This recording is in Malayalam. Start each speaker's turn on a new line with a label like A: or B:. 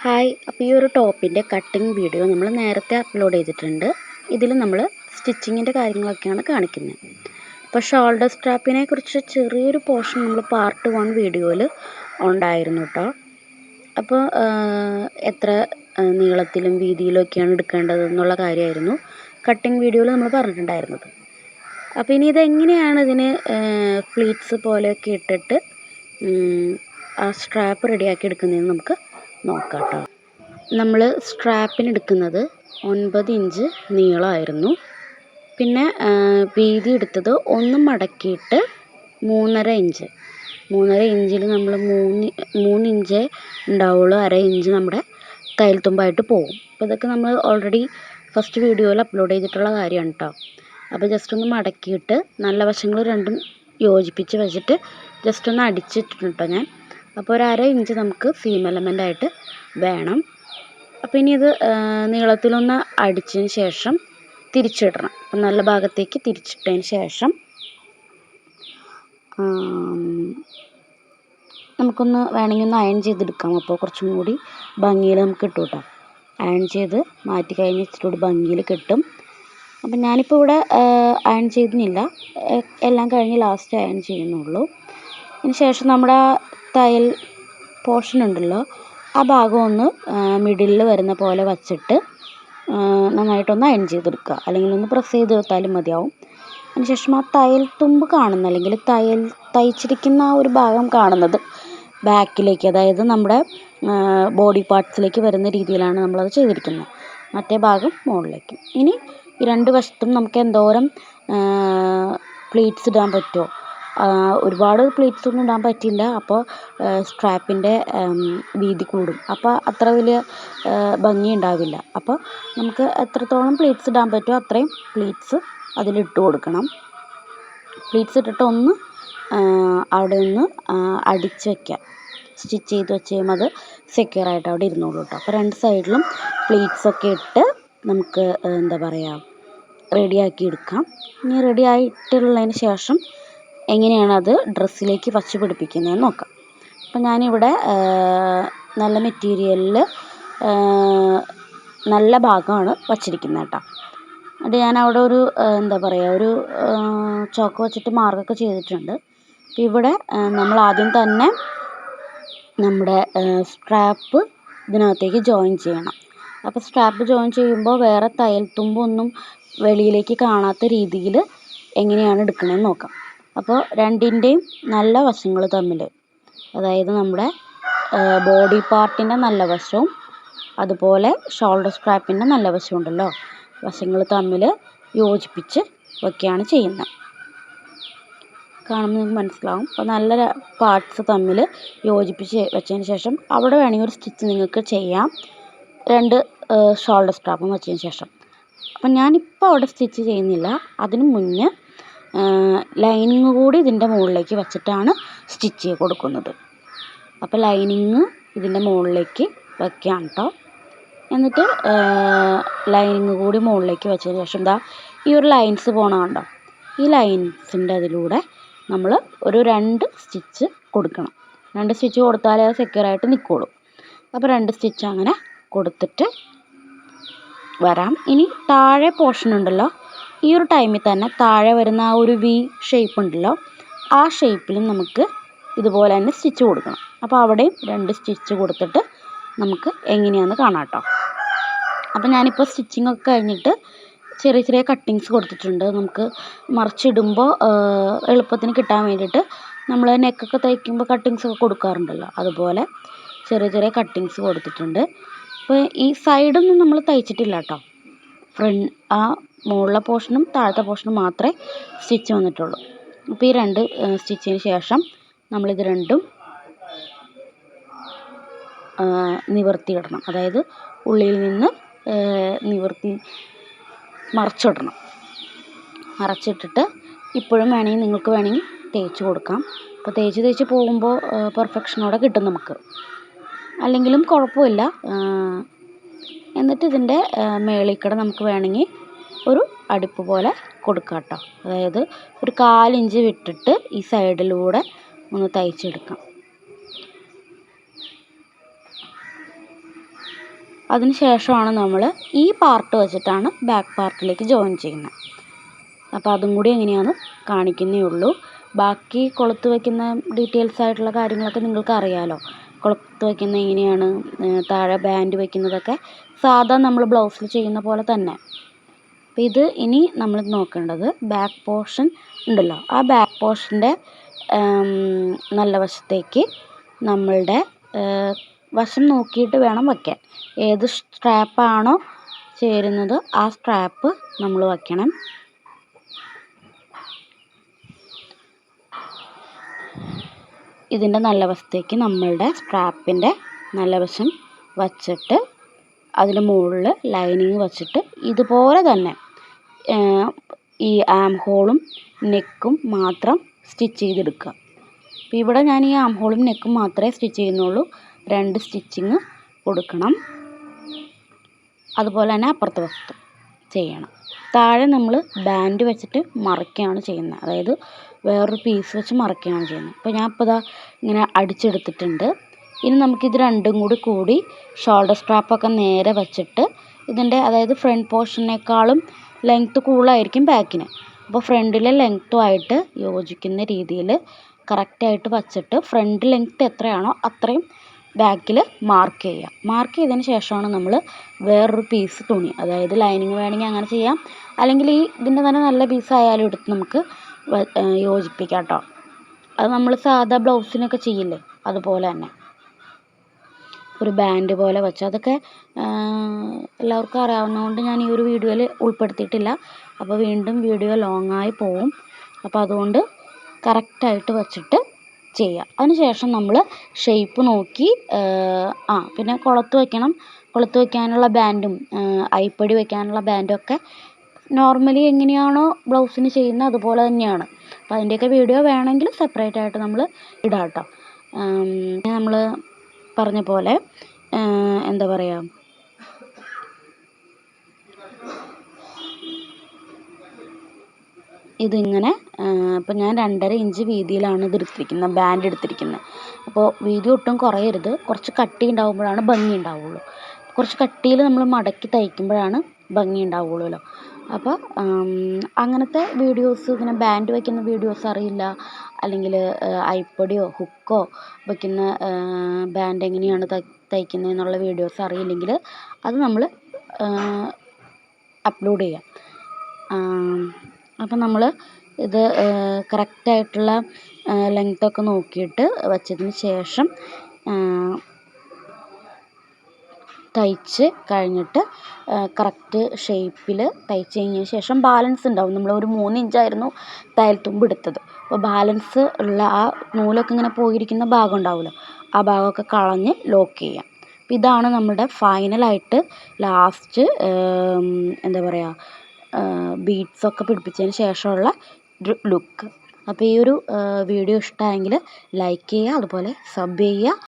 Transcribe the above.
A: ഹായ്, അപ്പോൾ ഈ ഒരു ടോപ്പിൻ്റെ കട്ടിങ് വീഡിയോ നമ്മൾ നേരത്തെ അപ്ലോഡ് ചെയ്തിട്ടുണ്ട്. ഇതിൽ നമ്മൾ സ്റ്റിച്ചിങ്ങിൻ്റെ കാര്യങ്ങളൊക്കെയാണ് കാണിക്കുന്നത്. അപ്പോൾ ഷോൾഡർ സ്ട്രാപ്പിനെ കുറിച്ച് ചെറിയൊരു പോർഷൻ നമ്മൾ പാർട്ട് 1 വീഡിയോയിൽ ഉണ്ടായിരുന്നു കേട്ടോ. അപ്പോൾ എത്ര നീളത്തിലും വീതിയിലും ഒക്കെയാണ് എടുക്കേണ്ടതെന്നുള്ള കാര്യമായിരുന്നു കട്ടിങ് വീഡിയോയിൽ നമ്മൾ പറഞ്ഞിട്ടുണ്ടായിരുന്നത്. അപ്പോൾ ഇനി ഇതെങ്ങനെയാണ് ഇതിന് പ്ലീറ്റ്സ് പോലെയൊക്കെ ഇട്ടിട്ട് ആ സ്ട്രാപ്പ് റെഡിയാക്കി എടുക്കുന്നതെന്ന് നമുക്ക് നോക്കാം കേട്ടോ. നമ്മൾ സ്ട്രാപ്പിന് എടുക്കുന്നത് 9 ഇഞ്ച് നീളമായിരുന്നു. പിന്നെ വീതി എടുത്തത് ഒന്ന് മടക്കിയിട്ട് 3.5 ഇഞ്ച്. 3.5 ഇഞ്ചിൽ നമ്മൾ 3 ഇഞ്ചേ ഉണ്ടാവുള്ളൂ. 1/2 ഇഞ്ച് നമ്മുടെ തയ്യൽ തുമ്പായിട്ട് പോകും. അപ്പോൾ ഇതൊക്കെ നമ്മൾ ഓൾറെഡി ഫസ്റ്റ് വീഡിയോയിൽ അപ്ലോഡ് ചെയ്തിട്ടുള്ള കാര്യമാണ് കേട്ടോ. അപ്പോൾ ജസ്റ്റ് ഒന്ന് മടക്കിയിട്ട് നല്ല വശങ്ങൾ രണ്ടും യോജിപ്പിച്ച് വെച്ചിട്ട് ജസ്റ്റ് ഒന്ന് അടിച്ചിട്ടുണ്ട് കേട്ടോ ഞാൻ. അപ്പോൾ 1/2 ഇഞ്ച് നമുക്ക് സീം എലമെൻ്റ് ആയിട്ട് വേണം. അപ്പോൾ ഇനി ഇത് നീളത്തിലൊന്ന് അടിച്ചതിന് ശേഷം തിരിച്ചിടണം. അപ്പം നല്ല ഭാഗത്തേക്ക് തിരിച്ചിട്ടതിന് ശേഷം നമുക്കൊന്ന് വേണമെങ്കിൽ ഒന്ന് അയൺ ചെയ്തെടുക്കാം. അപ്പോൾ കുറച്ചും കൂടി ഭംഗിയിൽ നമുക്ക് കിട്ടും കേട്ടോ. അയൺ ചെയ്ത് മാറ്റി കഴിഞ്ഞ് ഇച്ചിരി കൂടി ഭംഗിയിൽ കിട്ടും. അപ്പം ഞാനിപ്പോൾ ഇവിടെ അയൺ ചെയ്യുന്നില്ല, എല്ലാം കഴിഞ്ഞ് ലാസ്റ്റ് അയൺ ചെയ്യുന്നുള്ളൂ. അതിന് ശേഷം നമ്മുടെ തയ്യൽ പോർഷൻ ഉണ്ടല്ലോ, ആ ഭാഗം ഒന്ന് മിഡിലിൽ വരുന്ന പോലെ വച്ചിട്ട് നന്നായിട്ടൊന്ന് അയൺ ചെയ്തെടുക്കുക. അല്ലെങ്കിൽ ഒന്ന് പ്രസ് ചെയ്ത് എടുത്താലും മതിയാവും. അതിനുശേഷം ആ തയ്യൽ തുമ്പ് കാണുന്ന അല്ലെങ്കിൽ തയ്ച്ചിരിക്കുന്ന ആ ഒരു ഭാഗം കാണുന്നത് ബാക്കിലേക്ക്, അതായത് നമ്മുടെ ബോഡി പാർട്സിലേക്ക് വരുന്ന രീതിയിലാണ് നമ്മളത് ചെയ്തിരിക്കുന്നത്. മറ്റേ ഭാഗം മുകളിലേക്ക്. ഇനി ഈ രണ്ട് വശത്തും നമുക്ക് എന്തോരം പ്ലീറ്റ്സ് ഇടാൻ പറ്റുമോ, ഒരുപാട് പ്ലീറ്റ്സ് ഒന്നും ഇടാൻ പറ്റില്ല. അപ്പോൾ സ്ട്രാപ്പിൻ്റെ വീതി കൂടും. അപ്പോൾ അത്ര വലിയ ഭംഗി ഉണ്ടാവില്ല. അപ്പോൾ നമുക്ക് എത്രത്തോളം പ്ലീറ്റ്സ് ഇടാൻ പറ്റുമോ അത്രയും പ്ലീറ്റ്സ് അതിലിട്ട് കൊടുക്കണം. പ്ലീറ്റ്സ് ഇട്ടിട്ട് ഒന്ന് അവിടെ നിന്ന് അടിച്ച് വയ്ക്കാം. സ്റ്റിച്ച് ചെയ്ത് വെച്ച് കഴിയുമ്പോൾ അത് സെക്യൂറായിട്ട് അവിടെ ഇരുന്നോളൂ കേട്ടോ. അപ്പോൾ രണ്ട് സൈഡിലും പ്ലീറ്റ്സൊക്കെ ഇട്ട് നമുക്ക് എന്താ പറയുക റെഡിയാക്കി എടുക്കാം. ഇനി റെഡി ആയിട്ടുള്ളതിന് ശേഷം എങ്ങനെയാണ് അത് ഡ്രസ്സിലേക്ക് വച്ച് പിടിപ്പിക്കുന്നതെന്ന് നോക്കാം. അപ്പോൾ ഞാനിവിടെ നല്ല മെറ്റീരിയലിൽ നല്ല ഭാഗമാണ് വച്ചിരിക്കുന്നത് കേട്ടോ. അത് ഞാൻ അവിടെ ഒരു എന്താ പറയുക ഒരു ചോക്ക് വെച്ചിട്ട് മാർക്കൊക്കെ ചെയ്തിട്ടുണ്ട്. ഇവിടെ നമ്മൾ ആദ്യം തന്നെ നമ്മുടെ സ്ട്രാപ്പ് ഇതിനകത്തേക്ക് ജോയിൻ ചെയ്യണം. അപ്പോൾ സ്ട്രാപ്പ് ജോയിൻ ചെയ്യുമ്പോൾ വേറെ തയ്യൽ തുമ്പൊന്നും വെളിയിലേക്ക് കാണാത്ത രീതിയിൽ എങ്ങനെയാണ് എടുക്കണമെന്ന് നോക്കാം. അപ്പോൾ രണ്ടിൻ്റെയും നല്ല വശങ്ങൾ തമ്മിൽ, അതായത് നമ്മുടെ ബോഡി പാർട്ടിൻ്റെ നല്ല വശവും അതുപോലെ ഷോൾഡർ സ്ട്രാപ്പിൻ്റെ നല്ല വശവും ഉണ്ടല്ലോ, വശങ്ങൾ തമ്മിൽ യോജിപ്പിച്ച് വയ്ക്കുകയാണ് ചെയ്യുന്നത്. കാണുമ്പോൾ നിങ്ങൾക്ക് മനസ്സിലാവും. അപ്പോൾ നല്ല പാർട്സ് തമ്മിൽ യോജിപ്പിച്ച് വെച്ചതിന് ശേഷം അവിടെ വേണമെങ്കിൽ ഒരു സ്റ്റിച്ച് നിങ്ങൾക്ക് ചെയ്യാം, രണ്ട് ഷോൾഡർ സ്ട്രാപ്പും വെച്ചതിന് ശേഷം. അപ്പം ഞാനിപ്പോൾ അവിടെ സ്റ്റിച്ച് ചെയ്യുന്നില്ല. അതിന് മുന്നേ ലൈനിങ് കൂടി ഇതിൻ്റെ മുകളിലേക്ക് വെച്ചിട്ടാണ് സ്റ്റിച്ച് ചെയ്ത് കൊടുക്കുന്നത്. അപ്പോൾ ലൈനിങ് ഇതിൻ്റെ മുകളിലേക്ക് വയ്ക്കാം കേട്ടോ. എന്നിട്ട് ലൈനിങ് കൂടി മുകളിലേക്ക് വെച്ചതിന് ശേഷം ഈ ഒരു ലൈൻസ് പോണ കണ്ടോ, ഈ ലൈൻസിൻ്റെ അതിലൂടെ നമ്മൾ ഒരു 2 സ്റ്റിച്ച് കൊടുക്കണം. 2 സ്റ്റിച്ച് കൊടുത്താലേ അത് സെക്യൂറായിട്ട് നിൽക്കുള്ളൂ. അപ്പോൾ 2 സ്റ്റിച്ച് അങ്ങനെ കൊടുത്തിട്ട് വരാം. ഇനി താഴെ പോർഷൻ ഉണ്ടല്ലോ, ഈ ഒരു ടൈമിൽ തന്നെ താഴെ വരുന്ന ആ ഒരു വി ഷേപ്പ് ഉണ്ടല്ലോ, ആ ഷേപ്പിലും നമുക്ക് ഇതുപോലെ തന്നെ സ്റ്റിച്ച് കൊടുക്കണം. അപ്പോൾ അവിടെയും 2 സ്റ്റിച്ച് കൊടുത്തിട്ട് നമുക്ക് എങ്ങനെയാണെന്ന് കാണാം കേട്ടോ. അപ്പോൾ ഞാനിപ്പോൾ സ്റ്റിച്ചിങ് ഒക്കെ കഴിഞ്ഞിട്ട് ചെറിയ ചെറിയ കട്ടിങ്സ് കൊടുത്തിട്ടുണ്ട്. നമുക്ക് മറിച്ചിടുമ്പോൾ എളുപ്പത്തിന് കിട്ടാൻ വേണ്ടിയിട്ട് നമ്മൾ നെക്കൊക്കെ തയ്ക്കുമ്പോൾ കട്ടിങ്സ് ഒക്കെ കൊടുക്കാറുണ്ടല്ലോ, അതുപോലെ ചെറിയ ചെറിയ കട്ടിങ്സ് കൊടുത്തിട്ടുണ്ട്. അപ്പോൾ ഈ സൈഡൊന്നും നമ്മൾ തയ്ച്ചിട്ടില്ല കേട്ടോ. ആ മുകളിലെ പോർഷനും താഴത്തെ പോർഷനും മാത്രമേ സ്റ്റിച്ച് വന്നിട്ടുള്ളൂ. അപ്പോൾ ഈ 2 സ്റ്റിച്ചിന് ശേഷം നമ്മളിത് രണ്ടും നിവർത്തിയിടണം. അതായത് ഉള്ളിൽ നിന്ന് നിവർത്തി മറച്ചിടണം. മറച്ചിട്ടിട്ട് ഇപ്പോഴും നിങ്ങൾക്ക് വേണമെങ്കിൽ തേച്ച് കൊടുക്കാം. അപ്പോൾ തേച്ച് പോകുമ്പോൾ പെർഫെക്ഷനോടെ കിട്ടും നമുക്ക്, അല്ലെങ്കിലും കുഴപ്പമില്ല. എന്നിട്ട് ഇതിൻ്റെ മേളിക്കട നമുക്ക് വേണമെങ്കിൽ ഒരു അടിപ്പ് പോലെ കൊടുക്കാം കേട്ടോ. അതായത് ഒരു 1/4 ഇഞ്ച് വിട്ടിട്ട് ഈ സൈഡിലൂടെ ഒന്ന് തയ്ച്ചെടുക്കാം. അതിന് ശേഷമാണ് നമ്മൾ ഈ പാർട്ട് വെച്ചിട്ടാണ് ബാക്ക് പാർട്ടിലേക്ക് ജോയിൻ ചെയ്യുന്നത്. അപ്പോൾ അതും കൂടി എങ്ങനെയാണെന്ന് കാണിക്കുന്നേ ഉള്ളൂ. ബാക്കി കൊളുത്ത് വയ്ക്കുന്ന ഡീറ്റെയിൽസ് ആയിട്ടുള്ള കാര്യങ്ങളൊക്കെ നിങ്ങൾക്ക് അറിയാമല്ലോ. കൊളുത്ത് വയ്ക്കുന്ന എങ്ങനെയാണ്, താഴെ ബാൻഡ് വയ്ക്കുന്നതൊക്കെ സാധാ നമ്മൾ ബ്ലൗസിൽ ചെയ്യുന്ന പോലെ തന്നെ. അപ്പോൾ ഇത് ഇനി നമ്മൾ നോക്കേണ്ടത് ബാക്ക് പോർഷൻ ഉണ്ടല്ലോ, ആ ബാക്ക് പോർഷൻ്റെ നല്ല വശത്തേക്ക് നമ്മളുടെ വശം നോക്കിയിട്ട് വേണം വയ്ക്കാൻ. ഏത് സ്ട്രാപ്പാണോ ചേരുന്നത് ആ സ്ട്രാപ്പ് നമ്മൾ വയ്ക്കണം. ഇതിൻ്റെ നല്ല വശത്തേക്ക് നമ്മളുടെ സ്ട്രാപ്പിൻ്റെ നല്ല വശം വച്ചിട്ട് അതിന് മുകളിൽ ലൈനിങ് വച്ചിട്ട് ഇതുപോലെ തന്നെ ഈ ആം ഹോളും നെക്കും മാത്രം സ്റ്റിച്ച് ചെയ്തെടുക്കുക. അപ്പോൾ ഇവിടെ ഞാൻ ഈ ആം ഹോളും നെക്കും മാത്രമേ സ്റ്റിച്ച് ചെയ്യുന്നുള്ളൂ. 2 സ്റ്റിച്ചിങ് കൊടുക്കണം. അതുപോലെ തന്നെ അപ്പുറത്തെ വശത്ത് ചെയ്യണം. താഴെ നമ്മൾ ബാൻഡ് വെച്ചിട്ട് മറയ്ക്കുകയാണ് ചെയ്യുന്നത്, അതായത് വേറൊരു പീസ് വെച്ച് മറയ്ക്കുകയാണ് ചെയ്യുന്നത്. അപ്പോൾ ഞാൻ ഇപ്പോൾ ഇതാ ഇങ്ങനെ അടിച്ചെടുത്തിട്ടുണ്ട്. ഇനി നമുക്കിത് രണ്ടും കൂടി ഷോൾഡർ സ്ട്രാപ്പൊക്കെ നേരെ വെച്ചിട്ട് ഇതിൻ്റെ അതായത് ഫ്രണ്ട് പോർഷനേക്കാളും ലെങ്ത്ത് കൂടുതലായിരിക്കും ബാക്കിന്. അപ്പോൾ ഫ്രണ്ടിലെ ലെങ്ത്തുമായിട്ട് യോജിക്കുന്ന രീതിയിൽ കറക്റ്റായിട്ട് വച്ചിട്ട് ഫ്രണ്ട് ലെങ്ത്ത് എത്രയാണോ അത്രയും ബാക്കിൽ മാർക്ക് ചെയ്യുക. മാർക്ക് ചെയ്തതിന് ശേഷമാണ് നമ്മൾ വേറൊരു പീസ് തുണി, അതായത് ലൈനിങ് വേണമെങ്കിൽ അങ്ങനെ ചെയ്യാം, അല്ലെങ്കിൽ ഈ ഇതിൻ്റെ തന്നെ നല്ല പീസായാലും എടുത്ത് നമുക്ക് യോജിപ്പിക്കാം കേട്ടോ. അത് നമ്മൾ സാധാ ബ്ലൗസിനൊക്കെ ചെയ്യില്ലേ അതുപോലെ തന്നെ ഒരു ബാൻഡ് പോലെ വെച്ച്, അതൊക്കെ എല്ലാവർക്കും അറിയാവുന്നതുകൊണ്ട് ഞാൻ ഈ ഒരു വീഡിയോയിൽ ഉൾപ്പെടുത്തിയിട്ടില്ല. അപ്പോൾ വീണ്ടും വീഡിയോ ലോങ്ങായി പോവും. അപ്പോൾ അതുകൊണ്ട് കറക്റ്റായിട്ട് വെച്ചിട്ട് ചെയ്യാം. അതിനുശേഷം നമ്മൾ ഷേപ്പ് നോക്കി പിന്നെ കൊളുത്ത് വയ്ക്കണം. കൊളുത്ത് വയ്ക്കാനുള്ള ബാൻഡും അരിപ്പടി വയ്ക്കാനുള്ള ബാൻഡും ഒക്കെ നോർമലി എങ്ങനെയാണോ ബ്ലൗസിന് ചെയ്യുന്നത് അതുപോലെ തന്നെയാണ്. അപ്പോൾ അതിൻ്റെയൊക്കെ വീഡിയോ വേണമെങ്കിൽ സെപ്പറേറ്റ് ആയിട്ട് നമ്മൾ ഇടാം കേട്ടോ. നമ്മൾ പറഞ്ഞ പോലെ എന്താ പറയുക, ഇതിങ്ങനെ ഇപ്പോൾ ഞാൻ 2.5 ഇഞ്ച് വീതിയിലാണ് ഇത് എടുത്തിരിക്കുന്നത്, ബാൻഡ് എടുത്തിരിക്കുന്നത്. അപ്പോൾ വീതി ഒട്ടും കുറയരുത്, കുറച്ച് കട്ടി ഉണ്ടാകുമ്പോഴാണ് ഭംഗി ഉണ്ടാവുള്ളൂ. കുറച്ച് കട്ടിയിൽ നമ്മൾ മടക്കി തയ്ക്കുമ്പോഴാണ് ഭംഗി ഉണ്ടാവുള്ളൂല്ലോ. അപ്പോൾ അങ്ങനത്തെ വീഡിയോസ്, ഇങ്ങനെ ബാൻഡ് വയ്ക്കുന്ന വീഡിയോസ് അറിയില്ല, അല്ലെങ്കിൽ അരിപ്പടിയോ ഹുക്കോ വയ്ക്കുന്ന ബാൻഡ് എങ്ങനെയാണ് തയ്ക്കുന്നതെന്നുള്ള വീഡിയോസ് അറിയില്ലെങ്കിൽ അത് നമ്മൾ അപ്ലോഡ് ചെയ്യാം. അപ്പം നമ്മൾ ഇത് കറക്റ്റായിട്ടുള്ള ലെങ്ത്തൊക്കെ നോക്കിയിട്ട് വച്ചതിന് ശേഷം തയ്ച്ച് കഴിഞ്ഞിട്ട് കറക്റ്റ് ഷേപ്പിൽ തയ്ച്ച് കഴിഞ്ഞതിന് ശേഷം ബാലൻസ് ഉണ്ടാവും. നമ്മൾ ഒരു 3 ഇഞ്ചായിരുന്നു തയ്യൽത്തുമ്പ് എടുത്തത്. അപ്പോൾ ബാലൻസ് ഉള്ള ആ നൂലൊക്കെ ഇങ്ങനെ പോയിരിക്കുന്ന ഭാഗം ഉണ്ടാവുമല്ലോ, ആ ഭാഗമൊക്കെ കളഞ്ഞ് ലോക്ക് ചെയ്യാം. അപ്പോൾ ഇതാണ് നമ്മുടെ ഫൈനലായിട്ട് ലാസ്റ്റ് എന്താ പറയുക, ബീഡ്സൊക്കെ പിടിപ്പിച്ചതിന് ശേഷമുള്ള ലുക്ക്. അപ്പോൾ ഈ ഒരു വീഡിയോ ഇഷ്ടമായെങ്കിൽ ലൈക്ക് ചെയ്യുക, അതുപോലെ സബ് ചെയ്യുക.